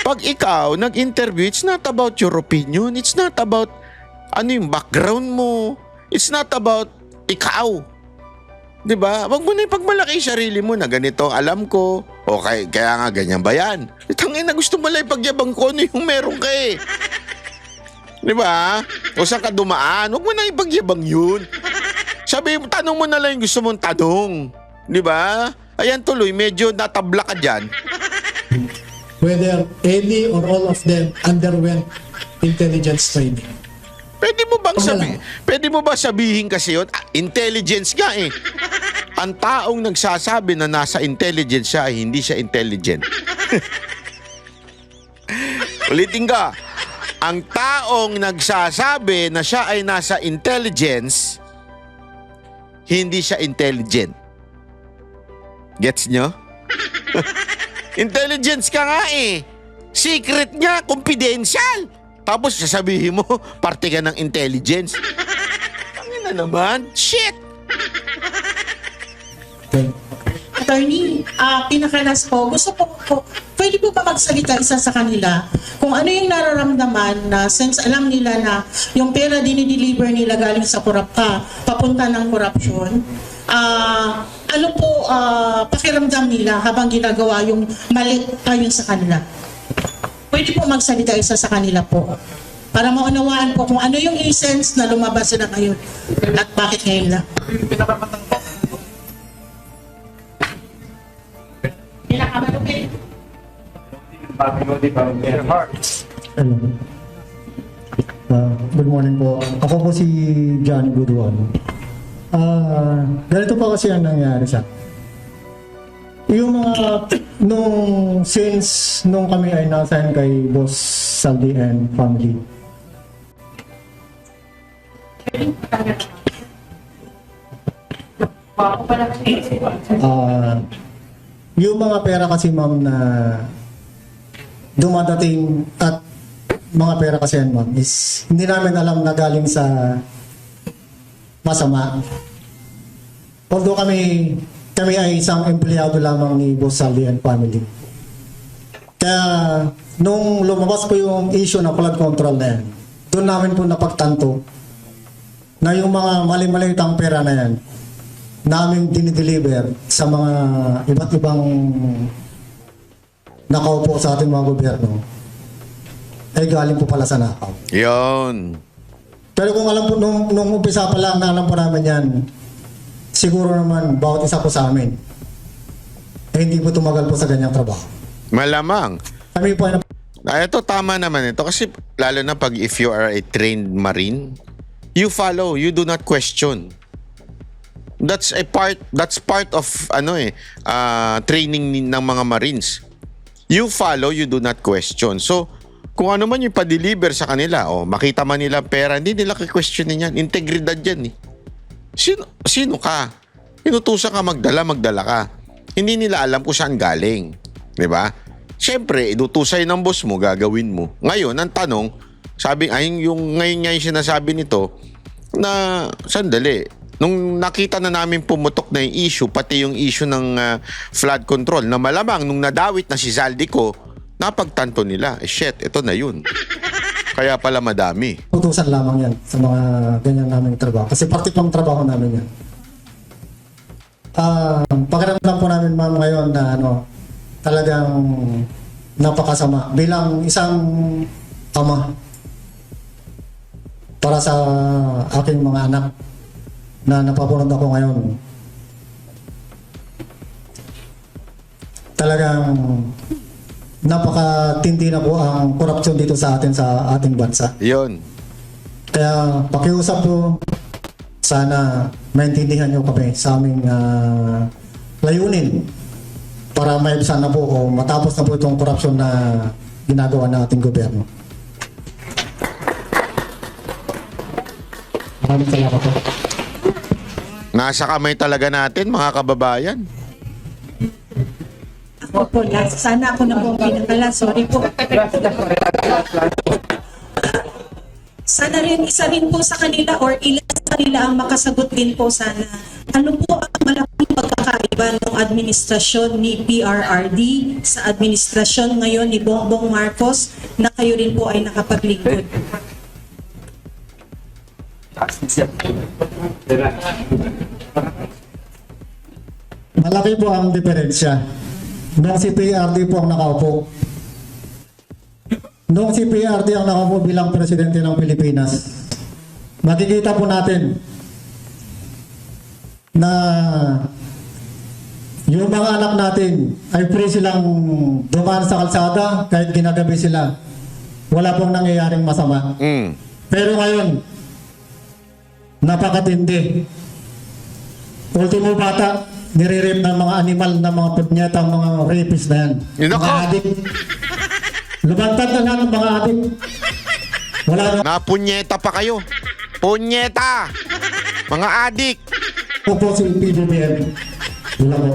Pag ikaw nag-interview, it's not about your opinion. It's not about yung background mo. It's not about ikaw. Diba? Wag mo na ipagmalaki yung sarili mo na ganito alam ko. Okay, kaya nga ganyan ba yan? Tangin na gusto mo lang ipagyabang ko ano yung meron ka Diba? O saan ka dumaan? Wag mo na ipagyabang yun. Sabi mo, tanong mo na lang yung gusto mong tanong. Diba? Ayan tuloy, medyo natabla ka dyan. Whether any or all of them underwent intelligence training. Pwede mo ba sabihin kasi yun? Intelligence nga Ang taong nagsasabi na nasa intelligence siya ay hindi siya intelligent. Ulitin ka. Ang taong nagsasabi na siya ay nasa intelligence, hindi siya intelligent. Gets nyo? Intelligence ka nga eh. Secret niya, confidential. Tapos sasabihin mo, parte ka ng intelligence. Ano na naman? Shit! Attorney, pinakalas po, gusto po, pwede po ba magsalita isa sa kanila kung ano yung nararamdaman na since alam nila na yung pera dinideliver nila galing sa korupta, papunta ng korupsyon, ano po pakiramdam nila habang ginagawa yung mali ayon sa kanila? Pwede po magsalita isa sa kanila po para maunawaan po kung ano yung essence na lumabas na ngayon at bakit ngayon lang. Good morning po. Ako po si Johnny Goodwan. Ganito po kasi ang nangyari sa yung mga since nung kami ay nasign kay Boss Saldi and family. Yung mga pera kasi ma'am na dumadating at mga pera kasi yan ma'am is hindi namin alam na galing sa masama. Although kami ay isang empleyado lamang ni Boss Saldi and family. Kaya nung lumabas po yung issue ng flood control na yan, doon namin po napagtanto na yung mga mali-malitang pera na yan namin dinideliver sa mga iba't ibang nakaupo sa ating mga gobyerno ay galing po pala sa nakaw. Yun. Pero kung alam po, nung umpisa pa lang na alam po namin yan, siguro naman bawat isa po sa amin hindi po tumagal po sa ganyang trabaho. Malamang. Kami po ay Ito tama naman ito kasi lalo na pag if you are a trained marine, you follow, you do not question. That's part of training ng mga Marines. You follow, you do not question. So, kung ano man yung pa-deliver sa kanila, makita man nila pera, hindi nila ki-questionin yan. Integridad yan eh. Sino ka? Inutusan ka magdala ka. Hindi nila alam kung saan galing. Diba? Siyempre, inutusay ng boss mo, gagawin mo. Ngayon, ang tanong, ngayon nga yung sinasabi nito, na sandali, nung nakita na namin pumutok na yung issue, pati yung issue ng flood control, na malamang nung nadawit na si Zaldico, napagtanto nila, shit, ito na yun. Kaya pala madami. utusan lamang yan sa mga ganyan namin trabaho. Kasi parte pang trabaho namin yan. Pakiramdam po namin ma'am ngayon na talagang napakasama bilang isang ama para sa aking mga anak na napapunod ako ngayon. Talagang napakatindi na po ang korupsyon dito sa ating bansa. Yun. Kaya pakiusap po, sana maintindihan nyo kami sa aming layunin para maibsan na po o matapos na po itong korupsyon na ginagawa ng ating gobyerno. Maraming salamat po. Nasa kamay talaga natin, mga kababayan. Ako po, sana ako na po ang pinakala. Sorry po. Sana rin, isa rin po sa kanila or ilan sa kanila ang makasagot din po sana. Ano po ang malaking pagkakaiba ng administrasyon ni PRRD sa administrasyon ngayon ni Bongbong Marcos na kayo rin po ay nakapaglingkod? Malaki po ang diferensya. Nung si PRD po ang nakaupo. Nung si PRD ang nakaupo bilang presidente ng Pilipinas, makikita po natin na yung mga anak natin ay free silang dumaan sa kalsada kahit ginagabi sila. Wala pong nangyayaring masama. Pero ngayon, napakatindi. Ultimo bata, nire-rape ng mga animal na mga punyeta, mga rapist na yan. Yun ako. Mga adik. Lumantad na lang ng mga adik. Wala na Napunyeta pa kayo. Punyeta! Mga adik. po si PBBM. Wala po.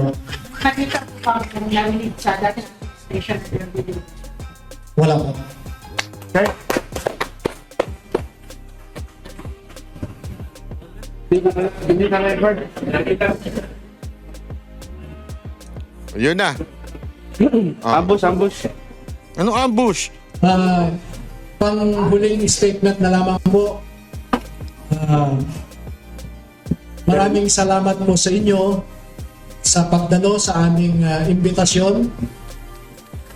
Nakita ko pa kung narinig sa dati station na video. Wala po. Yun na. Ambush. Anong ambush? Panghuling statement na lamang po. Maraming salamat po sa inyo sa pagdalo sa aming imbitasyon.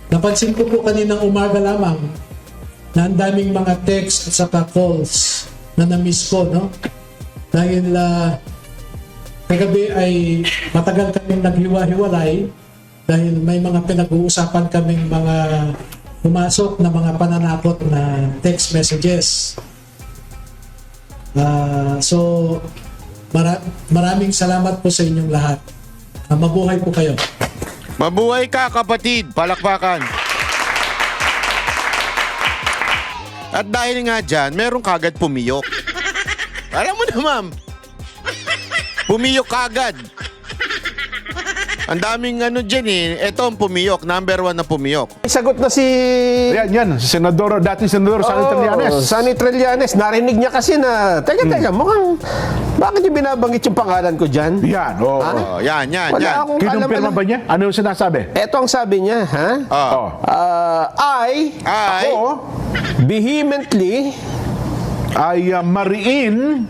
Napansin ko po kaninang umaga lamang na ang daming mga text at saka calls na na-miss ko, no? Dahil kagabi ay matagal kaming naghiwa-hiwalay dahil may mga pinag-uusapan kaming mga pumasok na mga pananakot na text messages. So, maraming salamat po sa inyong lahat. Mabuhay po kayo. Mabuhay ka, kapatid. Palakpakan. At dahil nga dyan, meron kagad pumiyok. Alam mo na, ma'am. Pumiyok kagad. Ang daming ano dyan eh. Ito ang pumiyok. Number 1 na pumiyok. Sagot na si... Yan. Senador, dating Senador Sani Trillanes. Sani Trillanes. Narinig niya kasi na, teka, mukhang, bakit yung binabanggit yung pangalan ko dyan? Yan, oo. Oh, yan. Wala akong Kinumpirma ba niya? Ano yung sinasabi? Ito ang sabi niya, ha? Oh. I Ako vehemently ay mariin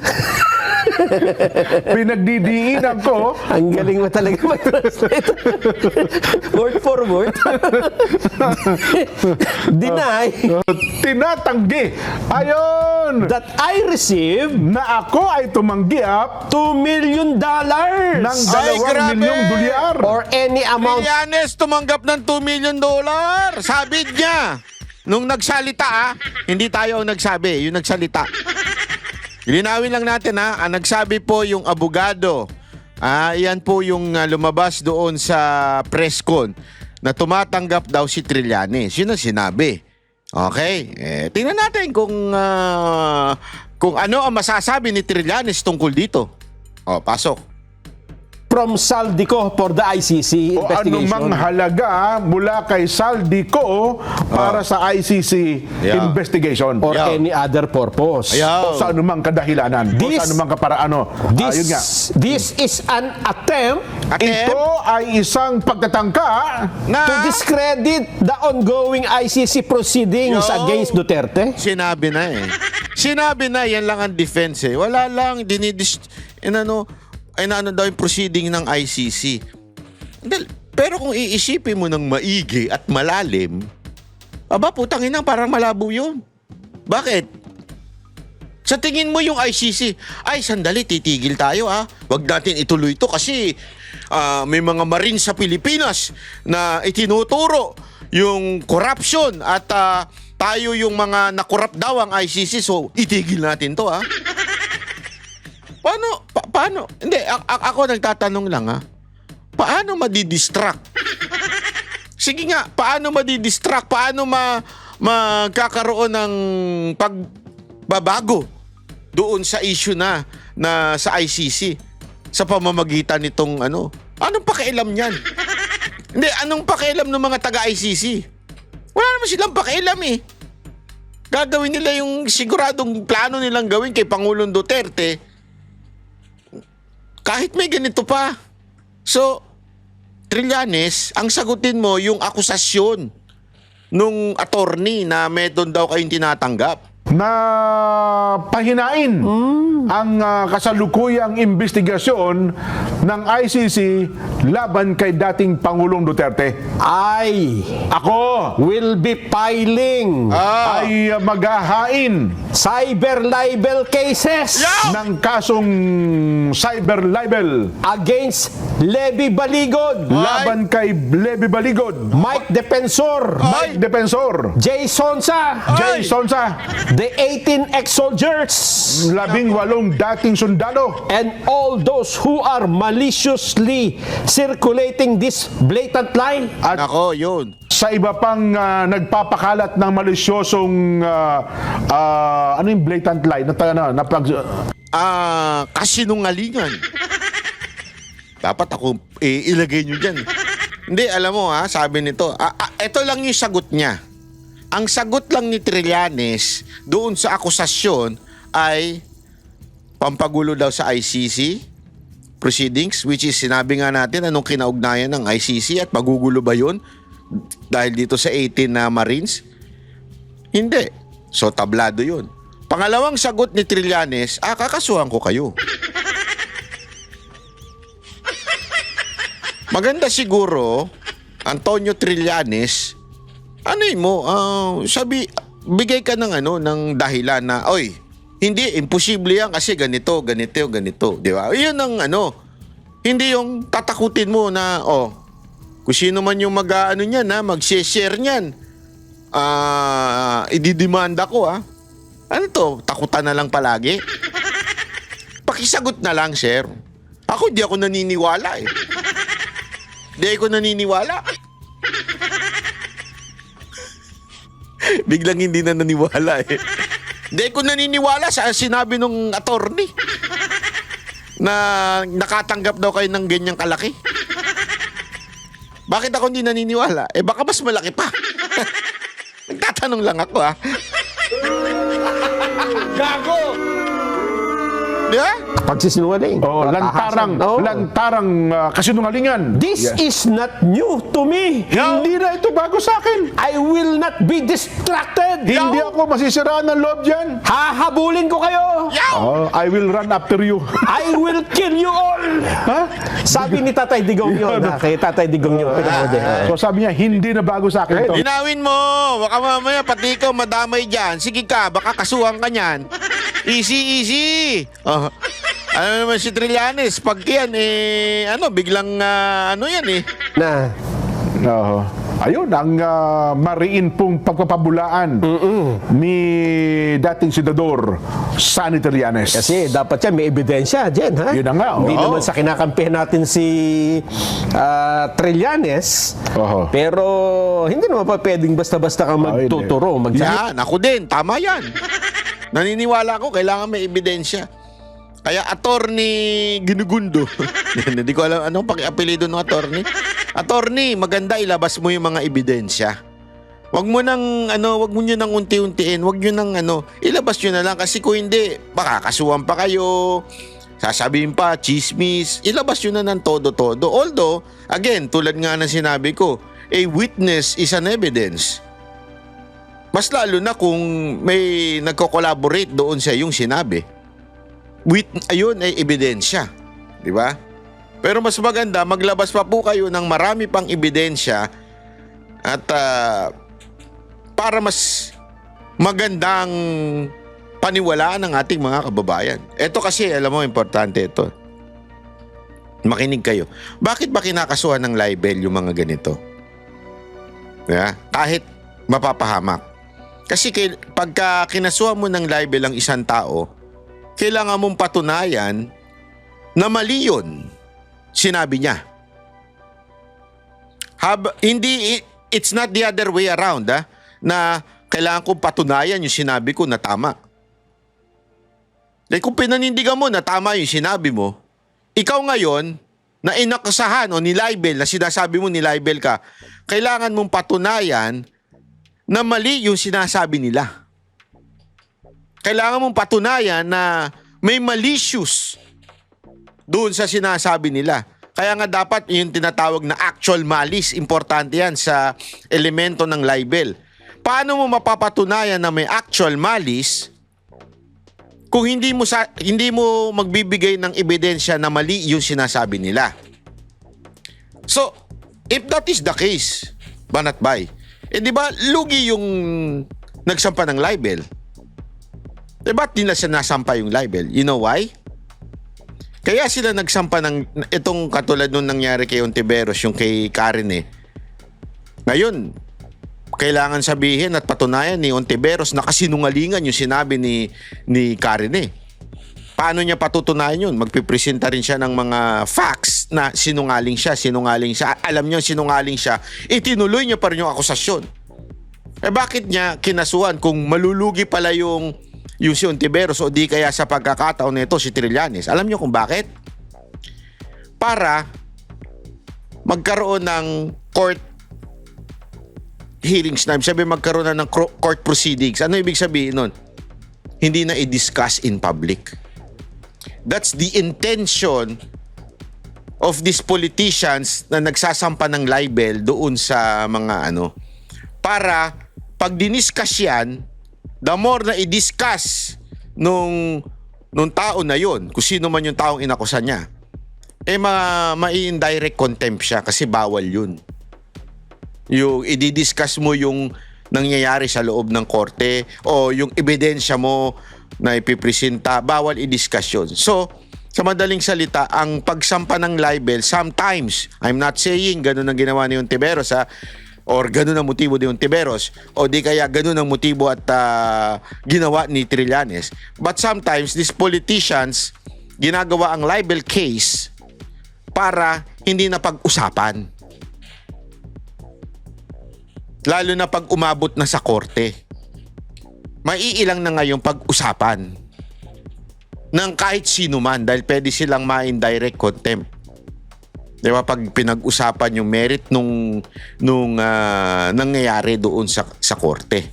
pinagdidiinan ko ang galing mo talaga mag-translate. Word for word. Deny tinatanggi ayon that I received na ako ay tumanggiap $2 million ng Ay, 2 grabe! milyong dolyar. or any amount. Trillanes tumanggap ng $2 million. Sabi niya. Nung nagsalita hindi tayo ang nagsabi, yung nagsalita. Linawin lang natin ang nagsabi po yung abogado. Yan po yung lumabas doon sa press con na tumatanggap daw si Trillanes. Yun ang sinabi. Okay? Tingnan natin kung ano ang masasabi ni Trillanes tungkol dito. Pasok. From Saldico for the ICC O investigation. anumang halaga mula kay Saldico para sa ICC Yeah. investigation. Or Ayaw. any other purpose. Ayaw. O sa anumang kadahilanan. O This- sa anumang kaparaano. Yun nga. This is an attempt Ito ay isang pagtatangka to discredit the ongoing ICC proceedings Yo. against Duterte. Sinabi na Sinabi na, yan lang ang defense Wala lang, ano daw yung proceeding ng ICC. Pero kung iisipin mo ng maigi at malalim, putangin na, parang malabo yun. Bakit? Sa tingin mo yung ICC, sandali, titigil tayo Wag natin ituloy ito kasi may mga Marines sa Pilipinas na itinuturo yung corruption at tayo yung mga nakorrupt daw ang ICC, so itigil natin to Paano? Hindi, ako nagtatanong lang Paano madidistract? Sige nga, paano madidistract? Paano magkakaroon ng pagbabago doon sa issue na sa ICC sa pamamagitan nitong Anong pakialam niyan? Hindi, anong pakialam ng mga taga-ICC? Wala naman silang pakialam Gagawin nila yung siguradong plano nilang gawin kay Pangulong Duterte kahit may ganito pa. So, Trillanes, ang sagutin mo yung akusasyon nung attorney na meron daw kayong tinatanggap. na pahinain ang kasalukuyang investigasyon ng ICC laban kay dating Pangulong Duterte. Ako will be filing ay maghahain cyber libel cases ng kasong cyber libel against Levy Baligod, laban kay Levy Baligod, Mike Defensor, Mike Defensor, Jay Sonsa, the 18 ex-soldiers, 18 dating sundalo. and all those who are maliciously circulating this blatant lie. At Nako, yun. sa iba pang nagpapakalat ng malisyosong ano yung blatant lie Kasinungalingan. Dapat ako ilagay nyo dyan. Hindi, alam mo sabi nito, ito lang yung sagot niya. Ang sagot lang ni Trillanes doon sa akusasyon ay pampagulo daw sa ICC proceedings, which is sinabi nga natin anong kinaugnayan ng ICC at magugulo ba yun dahil dito sa 18 na Marines? Hindi. So, tablado yun. Pangalawang sagot ni Trillanes, kakasuhan ko kayo. Maganda siguro, Antonio Trillanes, bigay ka ng ng dahilan na, oy, hindi, imposible yan kasi ganito, di ba? Yun ang hindi yung tatakutin mo na, kung sino man yung mag-share niyan, ididimanda ko, Ano to? Takutan na lang palagi? Pakisagot na lang, sir. Ako, di ako naniniwala eh. Di ako naniniwala. Biglang hindi na naniwala eh. Di ako naniniwala sa sinabi ng attorney na nakatanggap daw kayo ng ganyang kalaki. Bakit ako hindi naniniwala? Baka mas malaki pa. Nagtatanong lang ako Gago! Di ba? Pagsisinungaling. Lantarang kasinungalingan. This is not new to me. Hindi na ito bago sa akin. I will not be distracted. Hindi ako masisiraan ng loob dyan. Hahabulin ko kayo. I will run after you. I will kill you all. Sabi ni Tatay Digong yun. Kay Tatay Digong yun. So sabi niya, hindi na bago sa akin ito. Linawin mo. Baka mamaya pati ikaw madamay dyan. Sige ka, baka kasuhan ka niyan. Easy. Ano naman si Trillanes? Pag yan, biglang yan eh. Ayun, ang mariin pong pagpapabulaan ni dating senador Sonny Trillanes. Kasi dapat yan, may ebidensya dyan, ha? Yun na nga. Hindi naman sa kinakampihan natin si Trillanes. Pero hindi naman pa pwedeng basta-basta kang magtuturo. Yan, ako din. Tama yan. Naniniwala ko, kailangan may ebidensya. Kaya attorney Ginugundo. Hindi ko alam anong pag-apelido ng attorney. Attorney, maganda ilabas mo yung mga ebidensya. Wag mo nang unti-untiin, wag niyo nang ilabas niyo na lang kasi kung hindi, baka kasuhan pa kayo. Sasabihin pa, chismis, ilabas niyo na ng todo-todo. Although, again, tulad nga ng sinabi ko, a witness is an evidence. Mas lalo na kung may nagko-collaborate doon sa iyong sinabi. Ayun ay ebidensya. Di ba? Pero mas maganda, maglabas pa po kayo ng marami pang ebidensya at para mas magandang paniwalaan ng ating mga kababayan. Ito kasi, alam mo, importante ito. Makinig kayo. Bakit ba kinakasuhan ng libel yung mga ganito? Yeah? Kahit mapapahamak. Kasi pagka kinasuhan mo ng libel ang isang tao, kailangan mong patunayan na mali yun. Sinabi niya. It's not the other way around, na kailangan kong patunayan yung sinabi ko na tama. Kung pinanindigan mo na tama yung sinabi mo, ikaw ngayon, na inakasahan o nilibel, na sinasabi mo nilibel ka, kailangan mong patunayan na mali yung sinasabi nila. Kailangan mong patunayan na may malicious doon sa sinasabi nila. Kaya nga dapat yung tinatawag na actual malice, importante yan sa elemento ng libel. Paano mo mapapatunayan na may actual malice kung hindi mo magbibigay ng ebidensya na mali yung sinasabi nila? So, if that is the case, Banatbay, di ba lugi yung nagsampa ng libel? Ba't nila sinasampa yung libel? You know why? Kaya sila nagsampa ng itong katulad nung nangyari kay Ontiveros, yung kay Karen Ngayon, kailangan sabihin at patunayan ni Ontiveros na kasinungalingan yung sinabi ni Karen eh. Paano niya patutunayan yun? Magpipresenta rin siya ng mga facts na sinungaling siya. Alam niya sinungaling siya, itinuloy niya pa rin yung akusasyon. Eh bakit niya kinasuhan kung malulugi pala yung si Ontiveros o di kaya sa pagkakataon nito si Trillanes? Alam niyo kung bakit? Para magkaroon ng court hearings na, sabi magkaroon na ng court proceedings. Ano ibig sabihin nun? Hindi na i-discuss in public. That's the intention of these politicians na nagsasampa ng libel doon sa mga para pag diniscuss yan, the more na i-discuss nung tao na yon, kung sino man yung taong inakusan niya, ma-indirect contempt siya kasi bawal yun. Yung i-discuss mo yung nangyayari sa loob ng korte o yung ebidensya mo na ipipresenta, bawal i-discuss yun. So, sa madaling salita, ang pagsampa ng libel, sometimes, I'm not saying ganun ang ginawa ni Ontiveros or ganun ang motibo ni Ontiveros o di kaya ganun ang motibo at ginawa ni Trillanes. But sometimes, these politicians ginagawa ang libel case para hindi na pag-usapan. Lalo na pag umabot na sa korte. Maiilang na ngayong pag-usapan ng kahit sino man dahil pwede silang ma-indirect contempt. Di ba? Pag pinag-usapan yung merit nung nangyayari doon sa korte.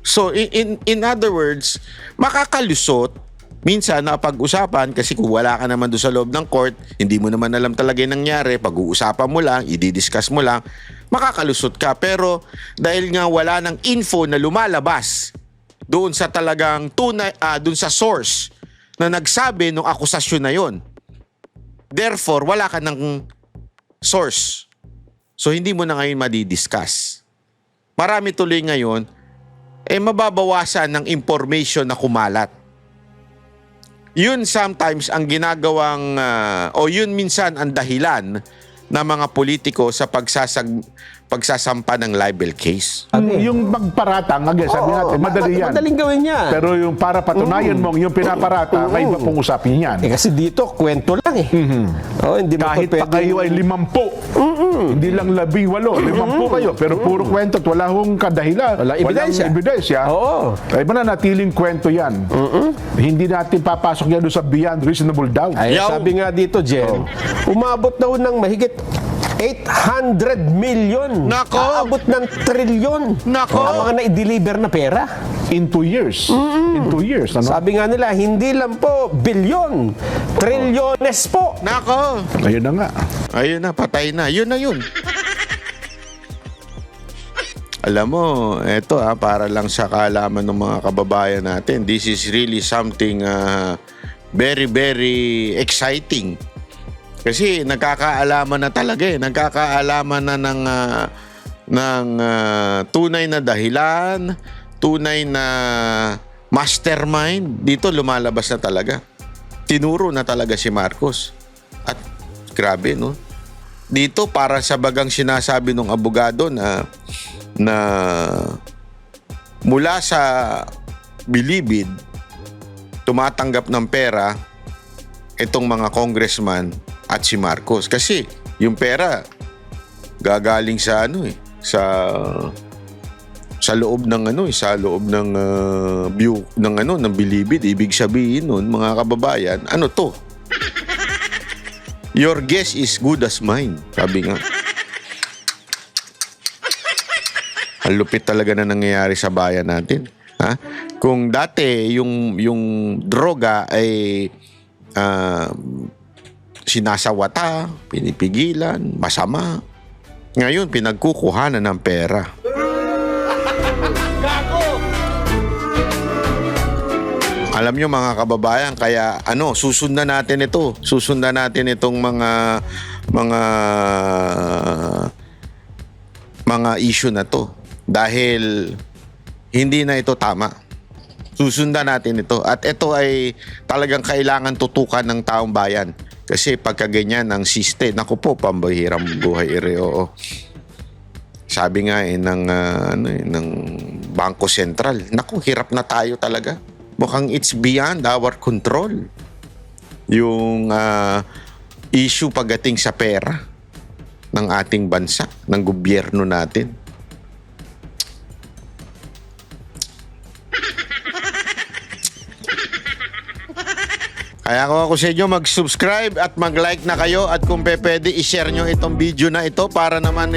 So, in other words, makakalusot minsan na pag-usapan kasi kung wala ka naman doon sa loob ng court, hindi mo naman alam talaga yung nangyari, pag-uusapan mo lang, i-discuss mo lang, makakalusot ka. Pero dahil nga wala ng info na lumalabas doon sa talagang tunay, doon sa source na nagsabi ng akusasyon na yon, therefore wala ka ng source. So hindi mo na ngayon madidiscuss. Marami tuloy ngayon, mababawasan ng information na kumalat. Yun sometimes ang ginagawang o yun minsan ang dahilan ng mga politiko sa pagsasampa ng libel case. Yung magparatang, sabi natin, madali yan. Madaling gawin yan. Pero yung para patunayan mong yung pinaparata, may iba pong usapin yan. Kasi dito, kwento lang eh. Hindi Kahit pa kayo ay 50, hindi lang 18, 50 kayo, pero puro kwento at wala hong kadahilan. Walang ebidensya. Ay mananatiling kwento yan. Hindi natin papasok yan doon sa beyond reasonable doubt. Ay, sabi nga dito, Jen, umabot daw ng mahigit 800 million. Nako! Aabot ng trilyon. Nako! Ang mga na-deliver na pera. In 2 years. In 2 years. Sabi nga nila, hindi lang po bilyon, trilyones po. Nako! Ayun na nga. Ayun na, patay na. Yun na yun. Alam mo, eto para lang sa kaalaman ng mga kababayan natin, this is really something very, very exciting. Kasi nagkakaalaman na talaga nagkakaalaman na ng tunay na dahilan, tunay na mastermind. Dito lumalabas na talaga. Tinuro na talaga si Marcos. At grabe, no? Dito para sa bagang sinasabi ng abogado na mula sa bilibid tumatanggap ng pera itong mga congressman at si Marcos kasi yung pera gagaling sa sa loob ng view ng bilibid. Ibig sabihin nun, mga kababayan, to? Your guess is good as mine, sabi nga. Ang lupit talaga na nangyayari sa bayan natin. Kung dati yung droga ay sinasawata, pinipigilan, masama. Ngayon, pinagkukuhanan ng pera. Alam nyo mga kababayan, kaya susundan natin ito. Susundan natin itong mga issue na to. Dahil hindi na ito tama. Susundan natin ito. At ito ay talagang kailangan tutukan ng taong bayan. Kasi pagka ganyan ang siste, naku po, pambahirang buhay oo. Sabi nga ng Bangko Sentral, naku, hirap na tayo talaga. Mukhang it's beyond our control. Yung issue pagdating sa pera ng ating bansa, ng gobyerno natin. Kaya kung ako sa inyo, mag-subscribe at mag-like na kayo, at kung pwede, i-share nyo itong video na ito para naman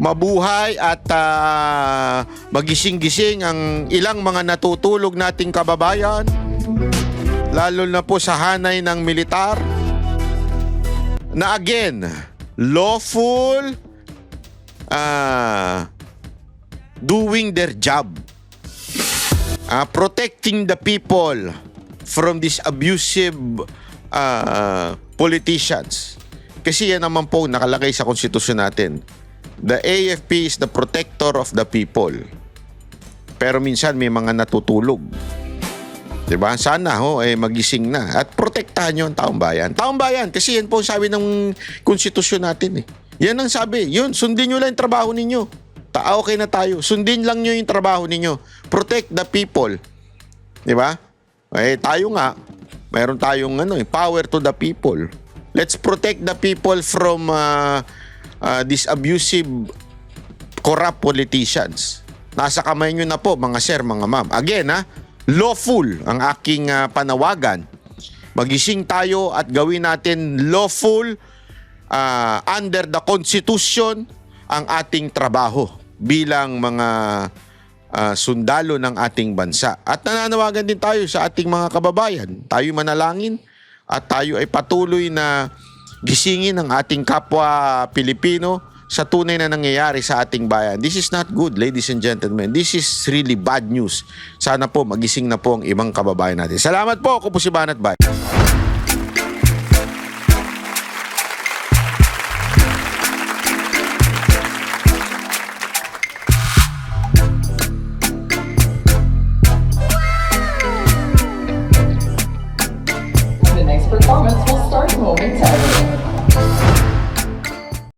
mabuhay at magising-gising ang ilang mga natutulog nating kababayan, lalo na po sa hanay ng militar, na again, lawful doing their job, protecting the people from these abusive politicians. Kasi yan naman po nakalagay sa konstitusyon natin. The AFP is the protector of the people. Pero minsan may mga natutulog. Diba? Sana magising na at protektahan nyo ang taong bayan. Taong bayan, kasi yan po sabi ng konstitusyon natin. Yan ang sabi. Yun, sundin nyo lang yung trabaho ninyo. Okay na tayo. Sundin lang nyo yung trabaho ninyo. Protect the people. Diba? Tayo nga, mayroon tayong power to the people. Let's protect the people from these abusive, corrupt politicians. Nasa kamay nyo na po, mga sir, mga ma'am. Again, lawful ang aking panawagan. Magising tayo at gawin natin lawful under the Constitution ang ating trabaho bilang mga sundalo ng ating bansa. At nananawagan din tayo sa ating mga kababayan. Tayo manalangin at tayo ay patuloy na gisingin ang ating kapwa Pilipino sa tunay na nangyayari sa ating bayan. This is not good, ladies and gentlemen. This is really bad news. Sana po magising na po ang ibang kababayan natin. Salamat po. Ako po si Banat Bay.